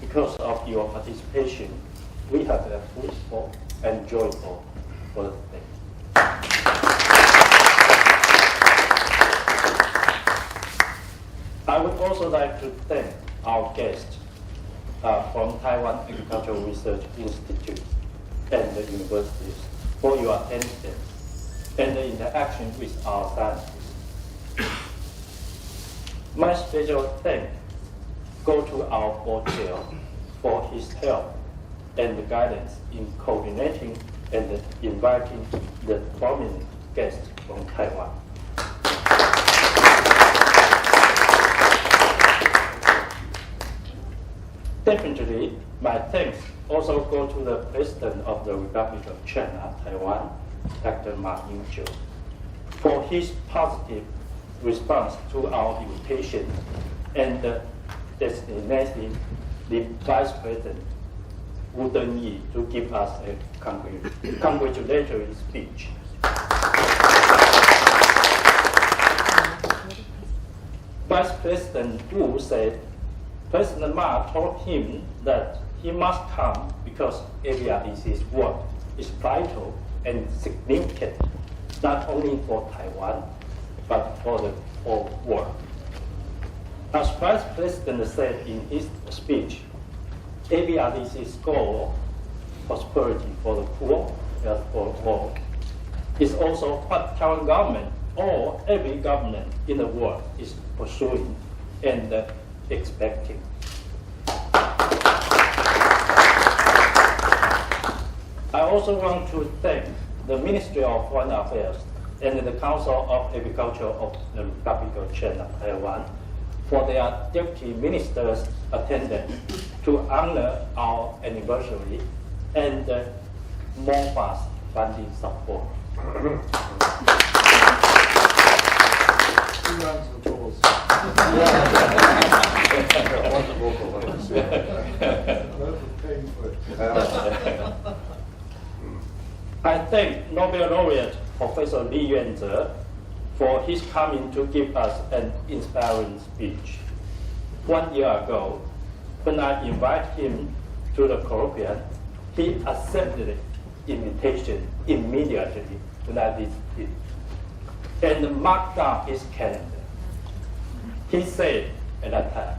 Because of your participation, we have a fruitful and joyful birthday. I would also like to thank our guests from Taiwan Agricultural Research Institute and the universities for your attendance and the interaction with our scientists. My special thanks go to our board chair for his help and guidance in coordinating and inviting the prominent guests from Taiwan. Definitely, my thanks also go to the President of the Republic of China, Taiwan, Dr. Ma Ying-jeou, for his positive response to our invitation and designating the Vice President Wu Dengyi to give us a congratulatory speech. Vice President Wu said President Ma told him that he must come because AVRDC's work is vital and significant, not only for Taiwan, but for the whole world. As Vice President said in his speech, AVRDC's goal, prosperity for the poor, wealth for all, is also what Taiwan government or every government in the world is pursuing and expecting. I also want to thank the Ministry of Foreign Affairs and the Council of Agriculture of the Republic of China, Taiwan, for their deputy ministers' attendance to honor our anniversary and more fast funding support. I thank Nobel laureate Professor Li Yuanze for his coming to give us an inspiring speech. 1 year ago, when I invited him to the colloquium, he accepted the invitation immediately when I visited and marked down his calendar. He said at that time,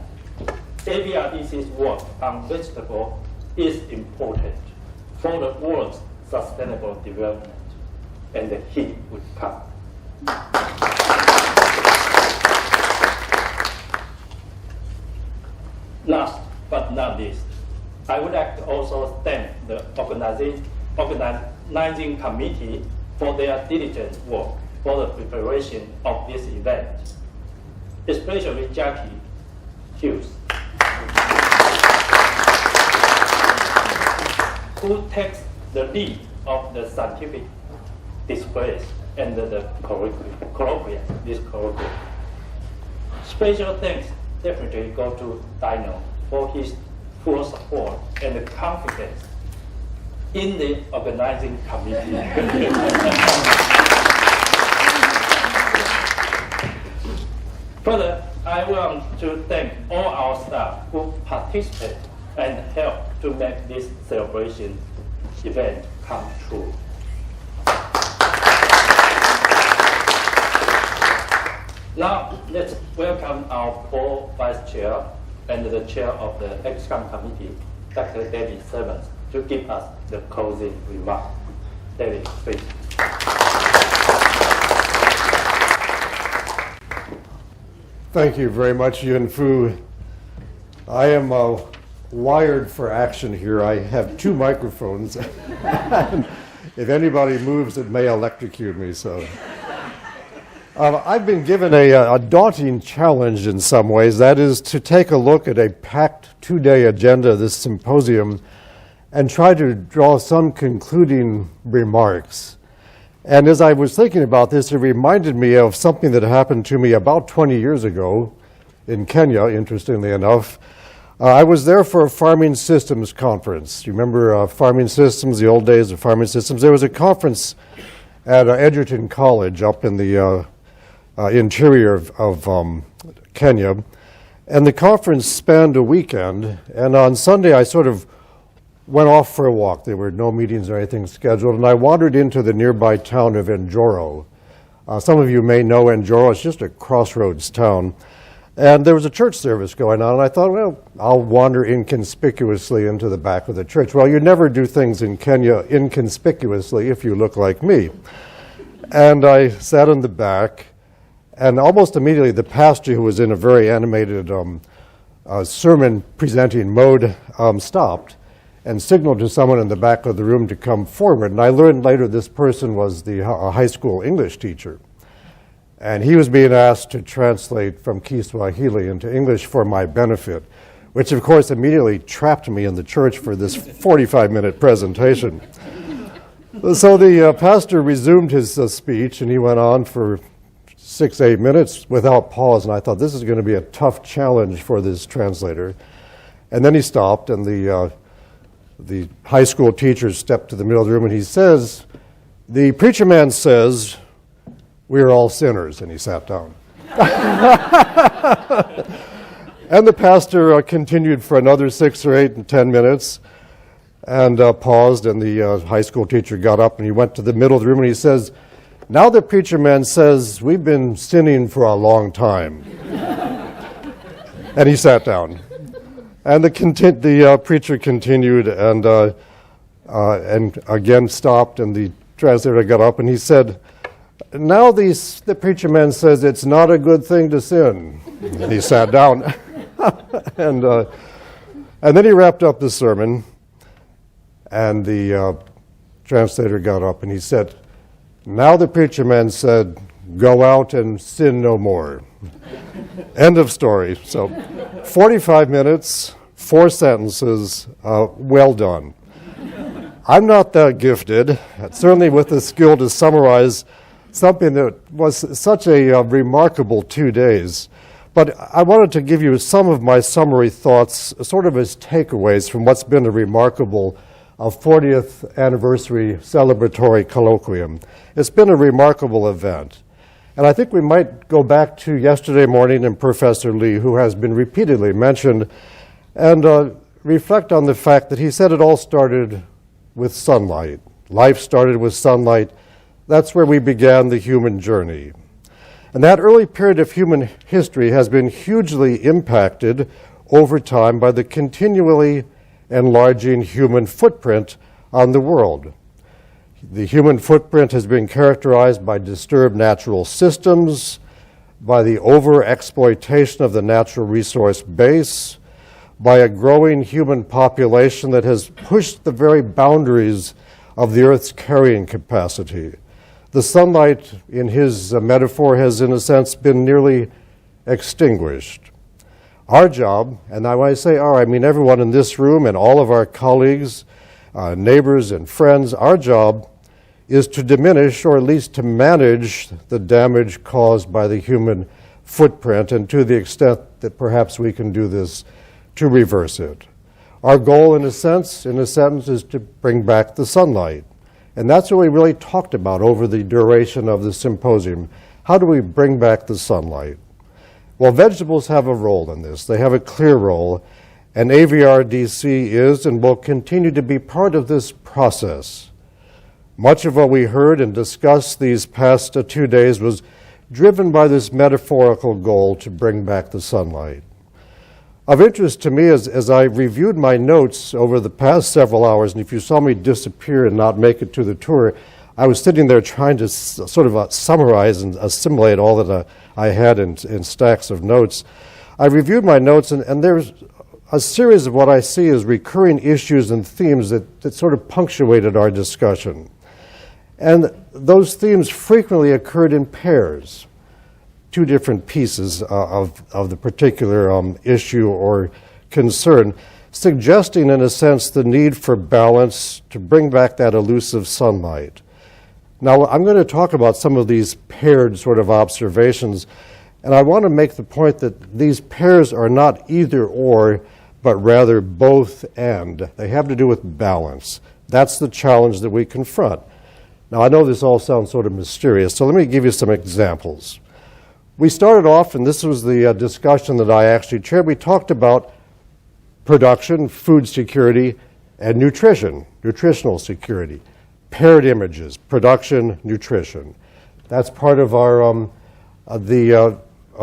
AVRDC's work on vegetable is important for the world's sustainable development, and he would come. Last but not least, I would like to also thank the organizing committee for their diligent work for the preparation of this event, especially Jackie Hughes, who takes the lead of the scientific displays and the colloquium, this colloquium. Special thanks definitely go to Dino for his full support and confidence in the organizing committee. Further, I want to thank all our staff who participate and help to make this celebration event come true. Now, let's welcome our co-vice chair and the chair of the ExCom committee, Dr. David Sammons, to give us the closing remark. David, please. Thank you very much, Yin-fu. I am wired for action here. I have 2 microphones. If anybody moves, it may electrocute me. So, I've been given a daunting challenge in some ways. That is to take a look at a packed 2-day agenda of this symposium and try to draw some concluding remarks. And as I was thinking about this, it reminded me of something that happened to me about 20 years ago in Kenya, interestingly enough. I was there for a farming systems conference. You remember farming systems, the old days of farming systems? There was a conference at Edgerton College up in the interior of Kenya. And the conference spanned a weekend, and on Sunday I sort of went off for a walk. There were no meetings or anything scheduled, and I wandered into the nearby town of Enjoro. Some of you may know Enjoro. It's just a crossroads town. And there was a church service going on, and I thought, well, I'll wander inconspicuously into the back of the church. Well, you never do things in Kenya inconspicuously if you look like me. And I sat in the back, and almost immediately the pastor, who was in a very animated sermon presenting mode, stopped and signaled to someone in the back of the room to come forward. And I learned later this person was the high school English teacher. And he was being asked to translate from Kiswahili into English for my benefit, which of course immediately trapped me in the church for this 45-minute presentation. So the pastor resumed his speech, and he went on for 6-8 minutes without pause, and I thought this is going to be a tough challenge for this translator. And then he stopped, and the high school teacher stepped to the middle of the room, and he says, "The preacher man says, we are all sinners," and he sat down. And the pastor continued for another 6 or 8 and 10 minutes and paused, and the high school teacher got up and he went to the middle of the room and he says, "Now the preacher man says, we've been sinning for a long time." And he sat down. And the preacher continued and again stopped, and the translator got up and he said, "Now the preacher man says it's not a good thing to sin." And he sat down. And then he wrapped up the sermon, and the translator got up and he said, "Now the preacher man said, go out and sin no more." End of story. So 45 minutes, 4 sentences, well done. I'm not that gifted, certainly with the skill to summarize something that was such a remarkable 2 days. But I wanted to give you some of my summary thoughts, sort of as takeaways from what's been a remarkable 40th Anniversary Celebratory Colloquium. It's been a remarkable event. And I think we might go back to yesterday morning and Professor Lee, who has been repeatedly mentioned, and reflect on the fact that he said it all started with sunlight. Life started with sunlight. That's where we began the human journey. And that early period of human history has been hugely impacted over time by the continually enlarging human footprint on the world. The human footprint has been characterized by disturbed natural systems, by the over-exploitation of the natural resource base, by a growing human population that has pushed the very boundaries of the Earth's carrying capacity. The sunlight, in his metaphor, has in a sense been nearly extinguished. Our job, and when I say our, I mean everyone in this room and all of our colleagues, neighbors and friends, our job is to diminish, or at least to manage, the damage caused by the human footprint, and to the extent that perhaps we can do this, to reverse it. Our goal, in a sense, in a sentence, is to bring back the sunlight. And that's what we really talked about over the duration of the symposium. How do we bring back the sunlight? Well, vegetables have a role in this. They have a clear role, and AVRDC is and will continue to be part of this process. Much of what we heard and discussed these past 2 days was driven by this metaphorical goal to bring back the sunlight. Of interest to me, as I reviewed my notes over the past several hours, and if you saw me disappear and not make it to the tour, I was sitting there trying to sort of summarize and assimilate all that I had in stacks of notes. I reviewed my notes, and there's a series of what I see as recurring issues and themes that sort of punctuated our discussion. And those themes frequently occurred in pairs. 2 different pieces of the particular issue or concern, suggesting, in a sense, the need for balance to bring back that elusive sunlight. Now, I'm going to talk about some of these paired sort of observations, and I want to make the point that these pairs are not either or, but rather both and. They have to do with balance. That's the challenge that we confront. Now, I know this all sounds sort of mysterious, so let me give you some examples. We started off, and this was the discussion that I actually chaired, we talked about production, food security, and nutrition, nutritional security. Paired images, production, nutrition. That's part of our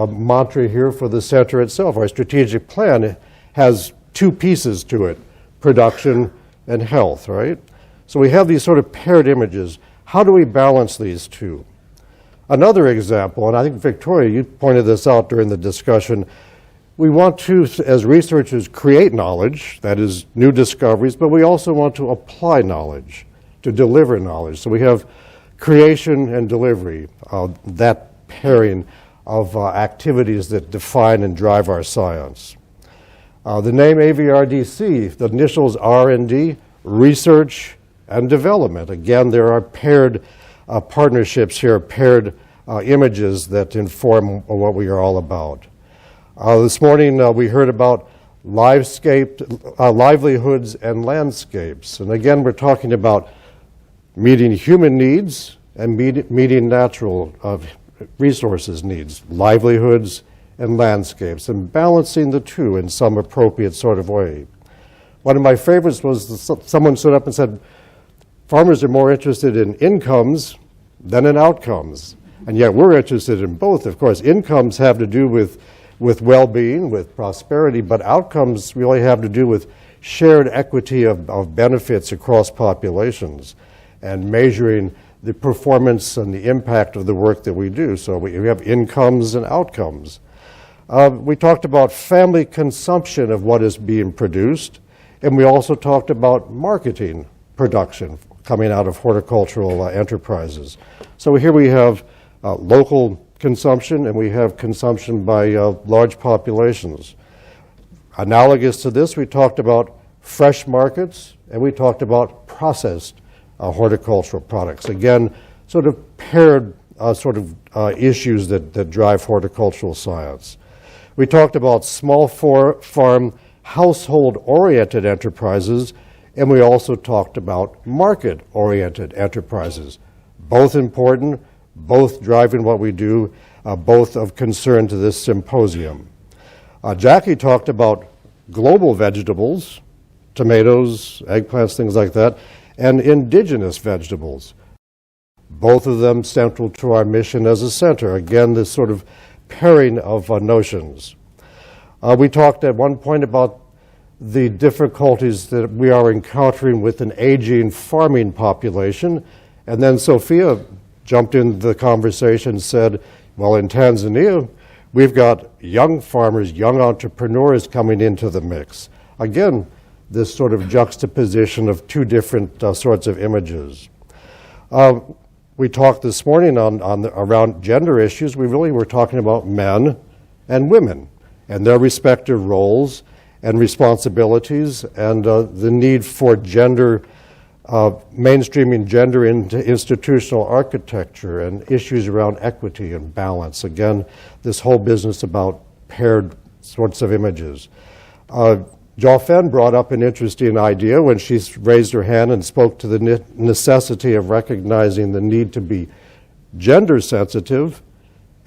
mantra here for the center itself. Our strategic plan has two pieces to it, production and health, right? So we have these sort of paired images. How do we balance these two? Another example, and I think Victoria, you pointed this out during the discussion, we want to, as researchers, create knowledge, that is new discoveries, but we also want to apply knowledge, to deliver knowledge. So we have creation and delivery, that pairing of activities that define and drive our science. The name AVRDC, the initials R&D, research and development. Again, there are paired partnerships here, paired images that inform what we are all about. This morning we heard about livelihoods and landscapes. And again, we're talking about meeting human needs and meeting natural resources needs, livelihoods and landscapes, and balancing the two in some appropriate sort of way. One of my favorites was someone stood up and said, farmers are more interested in incomes than in outcomes. And yet we're interested in both. Of course, incomes have to do with well-being, with prosperity, but outcomes really have to do with shared equity of benefits across populations and measuring the performance and the impact of the work that we do. So we have incomes and outcomes. We talked about family consumption of what is being produced, and we also talked about marketing production coming out of horticultural enterprises. So here we have local consumption, and we have consumption by large populations. Analogous to this, we talked about fresh markets, and we talked about processed horticultural products. Again, sort of paired issues that drive horticultural science. We talked about small farm, household-oriented enterprises, and we also talked about market-oriented enterprises. Both important, both driving what we do, both of concern to this symposium. Jackie talked about global vegetables, tomatoes, eggplants, things like that, and indigenous vegetables. Both of them central to our mission as a center. Again, this sort of pairing of notions. We talked at one point about the difficulties that we are encountering with an aging farming population, and then Sophia jumped into the conversation and said, well, in Tanzania, we've got young farmers, young entrepreneurs coming into the mix. Again, this sort of juxtaposition of two different sorts of images. We talked this morning around gender issues. We really were talking about men and women and their respective roles and responsibilities, and the need for gender, mainstreaming gender into institutional architecture and issues around equity and balance. Again, this whole business about paired sorts of images. Jo-Fen brought up an interesting idea when she raised her hand and spoke to the necessity of recognizing the need to be gender sensitive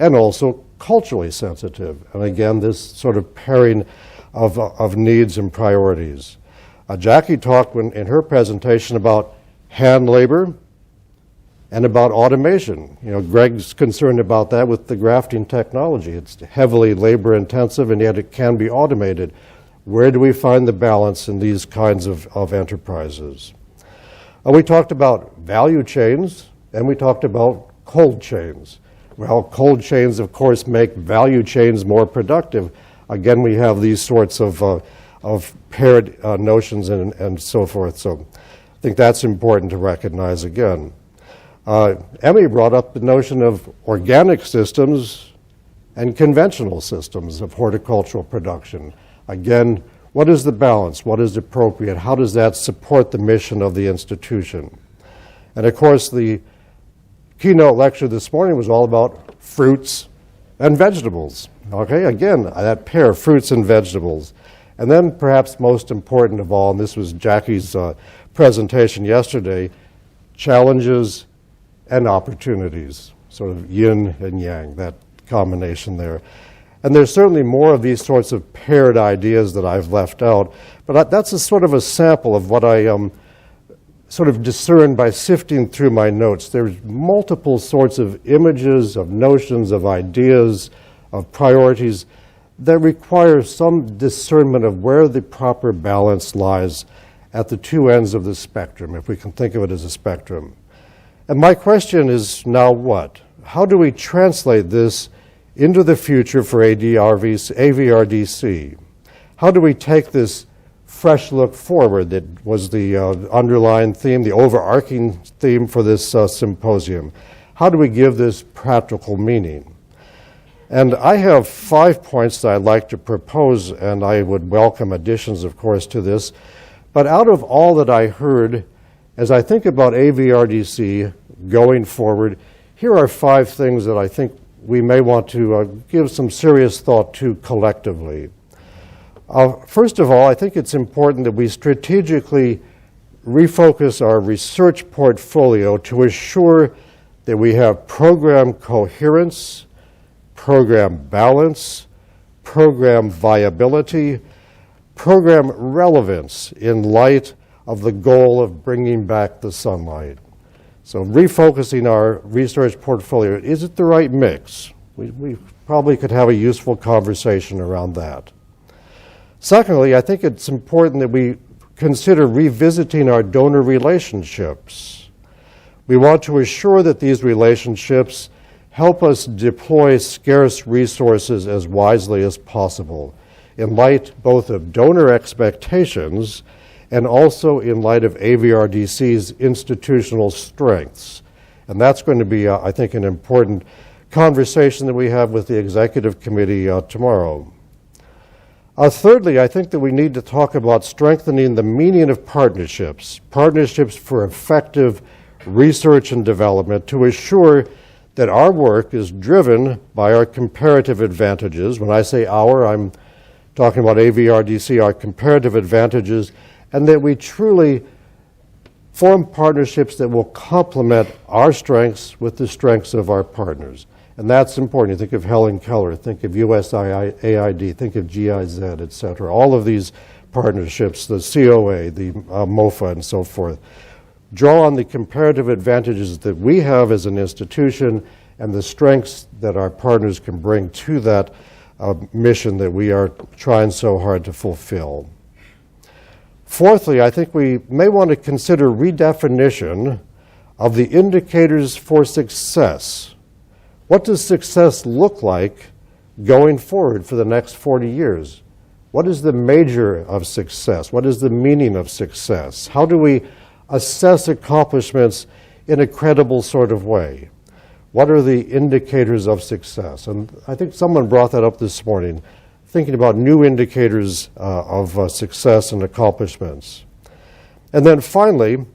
and also culturally sensitive. And again, this sort of pairing of needs and priorities. Jackie talked in her presentation about hand labor and about automation. You know, Greg's concerned about that with the grafting technology. It's heavily labor intensive, and yet it can be automated. Where do we find the balance in these kinds of enterprises? We talked about value chains, and we talked about cold chains. Well, cold chains, of course, make value chains more productive. Again, we have these sorts of paired notions and so forth. So I think that's important to recognize again. Emmy brought up the notion of organic systems and conventional systems of horticultural production. Again, what is the balance? What is appropriate? How does that support the mission of the institution? And of course, the keynote lecture this morning was all about fruits and vegetables. Okay, again, that pair, fruits and vegetables. And then perhaps most important of all, and this was Jackie's presentation yesterday, challenges and opportunities, sort of yin and yang, that combination there. And there's certainly more of these sorts of paired ideas that I've left out, but that's a sort of a sample of what I sort of discerned by sifting through my notes. There's multiple sorts of images, of notions, of ideas, of priorities that require some discernment of where the proper balance lies at the two ends of the spectrum, if we can think of it as a spectrum. And my question is now what? How do we translate this into the future for AVRDC? How do we take this fresh look forward that was the underlying theme, the overarching theme for this symposium? How do we give this practical meaning? And I have 5 points that I'd like to propose, and I would welcome additions, of course, to this. But out of all that I heard, as I think about AVRDC going forward, here are 5 things that I think we may want to give some serious thought to collectively. First of all, I think it's important that we strategically refocus our research portfolio to assure that we have program coherence, program balance, program viability, program relevance in light of the goal of bringing back the sunlight. So refocusing our research portfolio, is it the right mix? We probably could have a useful conversation around that. Secondly, I think it's important that we consider revisiting our donor relationships. We want to assure that these relationships help us deploy scarce resources as wisely as possible, in light both of donor expectations and also in light of AVRDC's institutional strengths. And that's going to be, I think, an important conversation that we have with the executive committee tomorrow. Thirdly, I think that we need to talk about strengthening the meaning of partnerships, partnerships for effective research and development to assure that our work is driven by our comparative advantages. When I say our, I'm talking about AVRDC, our comparative advantages, and that we truly form partnerships that will complement our strengths with the strengths of our partners. And that's important. You think of Helen Keller, think of USAID, think of GIZ, et cetera. All of these partnerships, the COA, the MOFA, and so forth, draw on the comparative advantages that we have as an institution and the strengths that our partners can bring to that mission that we are trying so hard to fulfill. Fourthly, I think we may want to consider redefinition of the indicators for success. What does success look like going forward for the next 40 years? What is the measure of success? What is the meaning of success? How do we assess accomplishments in a credible sort of way? What are the indicators of success? And I think someone brought that up this morning, thinking about new indicators of success and accomplishments. And then finally,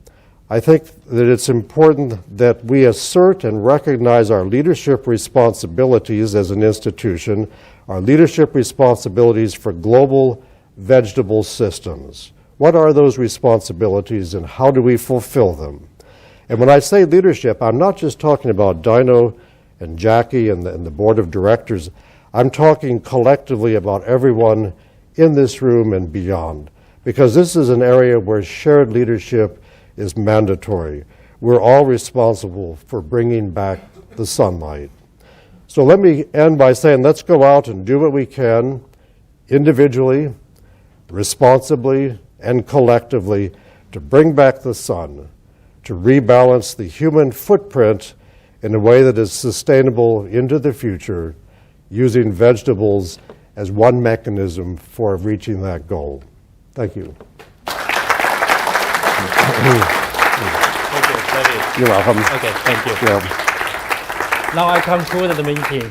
I think that it's important that we assert and recognize our leadership responsibilities as an institution, our leadership responsibilities for global vegetable systems. What are those responsibilities and how do we fulfill them? And when I say leadership, I'm not just talking about Dino and Jackie and the board of directors. I'm talking collectively about everyone in this room and beyond, because this is an area where shared leadership is mandatory. We're all responsible for bringing back the sunlight. So let me end by saying, let's go out and do what we can individually, responsibly, and collectively to bring back the sun, to rebalance the human footprint in a way that is sustainable into the future, using vegetables as one mechanism for reaching that goal. Thank you. Thank you, David. You're welcome. Okay, thank you. Yeah. Now I conclude the meeting.